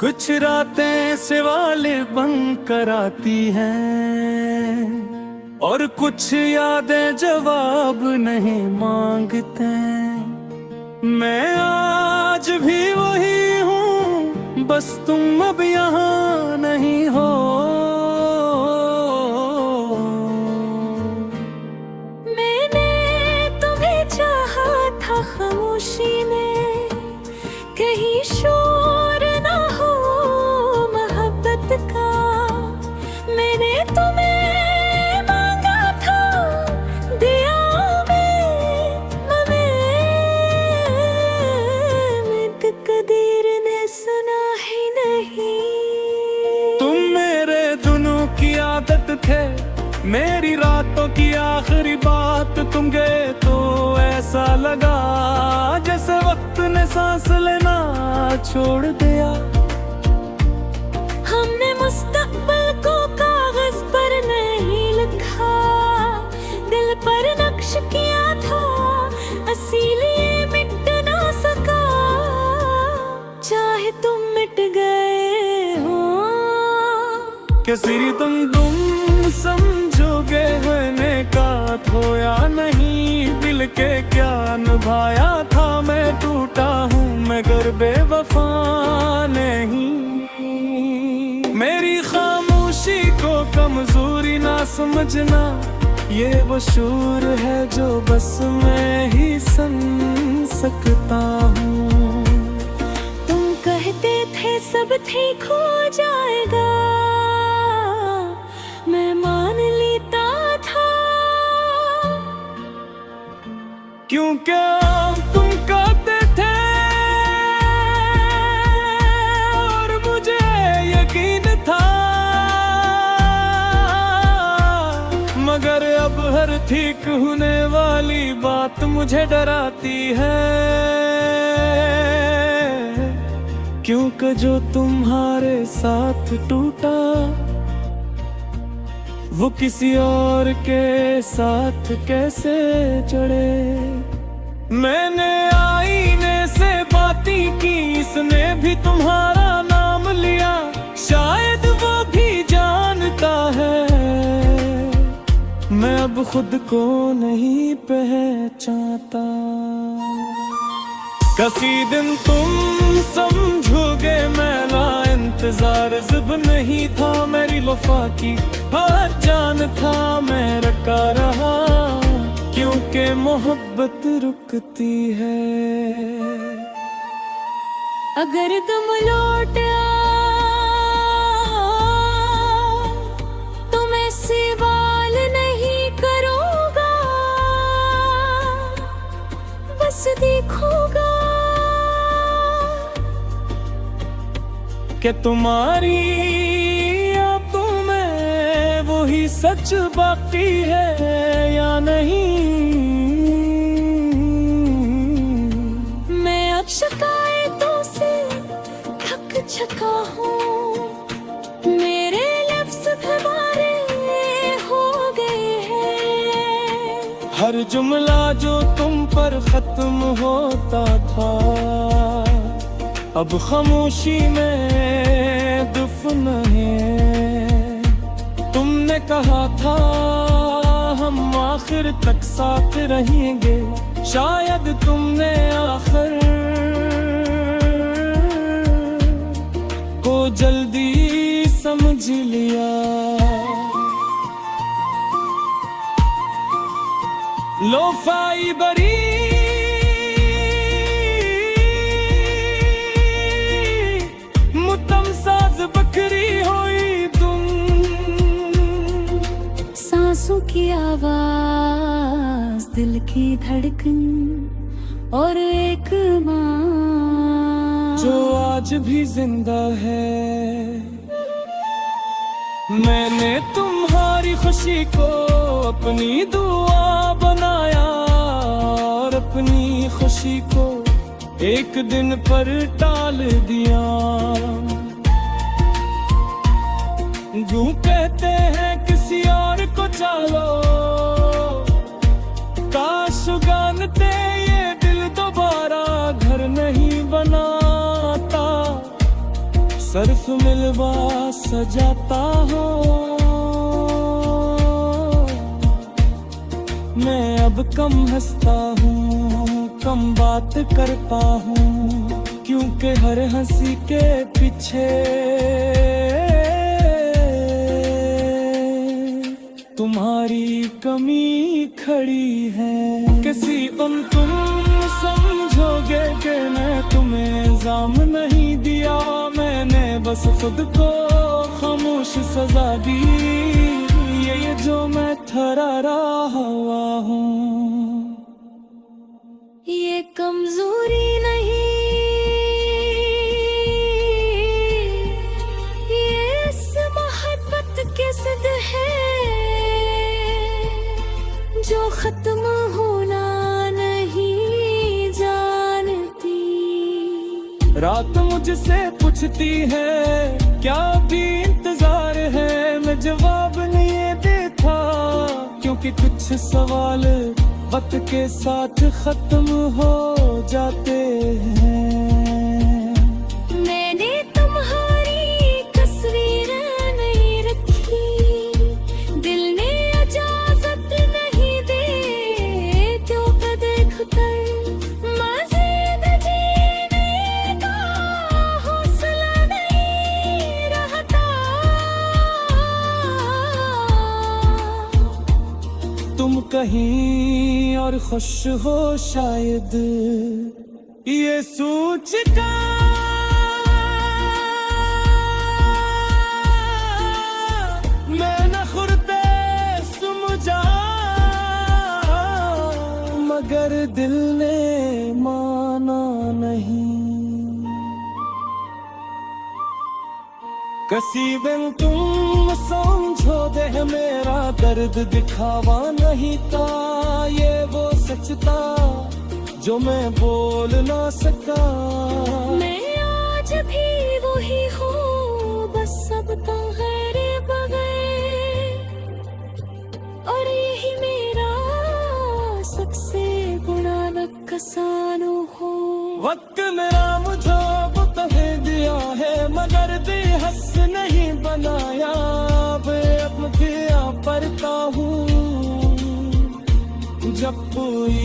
कुछ रातें सिवाले बन कर आती हैं और कुछ यादें जवाब नहीं मांगते। मैं आज भी वही हूँ, बस तुम अब यहाँ नहीं हो। मैंने तुम्हें चाहा था खामोशी में, कहीं शोर ना हो मोहब्बत का। मैंने तुम्हें मांगा था, दिया मैं कदीर ने सुना ही नहीं। तुम मेरे दिनों की आदत थे, मेरी रातों की आखिरी बात। तुम गए तो ऐसा लगा जैसे वक्त ने सांस लेना छोड़ दिया। हमने मुस्तकबिल को कागज पर नहीं लिखा, दिल पर नक्श किया था, इसीलिए मिट ना सका। चाहे तुम मिट गए हो, कैसी तुम समझोगे मैंने का हो या नहीं। दिल के क्या निभाया था, मैं टूटा हूँ मगर बेवफा नहीं। मेरी खामोशी को कमजोरी ना समझना, ये वो शूर है जो बस मैं ही सुन सकता हूँ। तुम कहते थे सब ठीक हो जाएगा, मैं मान लेता था, क्योंकि तुम कहते थे और मुझे यकीन था। मगर अब हर ठीक होने वाली बात मुझे डराती है, क्योंकि जो तुम्हारे साथ टूटा वो किसी और के साथ कैसे जड़े। मैंने आईने से बातें की, इसने भी तुम्हारा नाम लिया, शायद वो भी जानता है मैं अब खुद को नहीं पहचानता। किसी दिन तुम समझोगे मेरा इंतजार ज़िब नहीं था। मेरी वफा की हर जान था, मैं रखा रहा, क्योंकि मोहब्बत रुकती है। अगर तुम लौट आओ तो मैं सवाल नहीं करूँगा, बस देखूँगा कि तुम्हारी आंखों में वही सच बाकी है या नहीं। मैं अब शिकायतों से थक चुका हूँ, मेरे लफ्ज़ हमारे हो गए हैं। हर जुमला जो तुम पर खत्म होता था अब खामोशी में दफन है। तुमने कहा था हम आखिर तक साथ रहेंगे, शायद तुमने आखिर को जल्दी समझ लिया। लोफाई बरी बकरी होई तुम, सांसों की आवाज, दिल की धड़कन और एक माँ जो आज भी जिंदा है। मैंने तुम्हारी खुशी को अपनी दुआ बनाया और अपनी खुशी को एक दिन पर टाल दिया। यूं कहते हैं किसी और को चाहो, काश जानते ये दिल दोबारा घर नहीं बनाता। लिबास सजाता हूँ। मैं अब कम हंसता हूँ, कम बात करता हूँ, क्योंकि हर हंसी के पीछे तुम्हारी कमी खड़ी है। किसी तुम समझोगे कि मैं तुम्हें इल्जाम नहीं दिया, मैंने बस खुद को खामोश सजा दी। ये जो मैं थरारा हुआ हूँ, ये कमजोरी नहीं, ये इस मोहब्बत के सिद्ध है जो खत्म होना नहीं जानती। रात मुझसे पूछती है क्या भी इंतजार है, मैं जवाब नहीं देता, क्योंकि कुछ सवाल वक्त के साथ खत्म हो जाते हैं। मैंने तुम्हारी तस्वीर नहीं रखी, दिल ने इजाजत नहीं दी, क्यों देख कर मज़ीद जीने का हौसला नहीं रहता। तुम कहीं और खुश हो शायद, ये सोचकर मैं न खुर्दे समझा, मगर दिल ने माना नहीं। कसीबन तुम समझो दे मेरा दर्द दिखावा नहीं था, ये वो सच था जो मैं बोल ना सका। मैं आज भी वही हूँ, बस सब तुम्हारे बगैर, और यही मेरा सबसे बड़ा नुकसान हो। वक्त मेरा मुझे बता दिया है, मगर बेहस नहीं बनाया। अब क्या पढ़ता हूँ जब कोई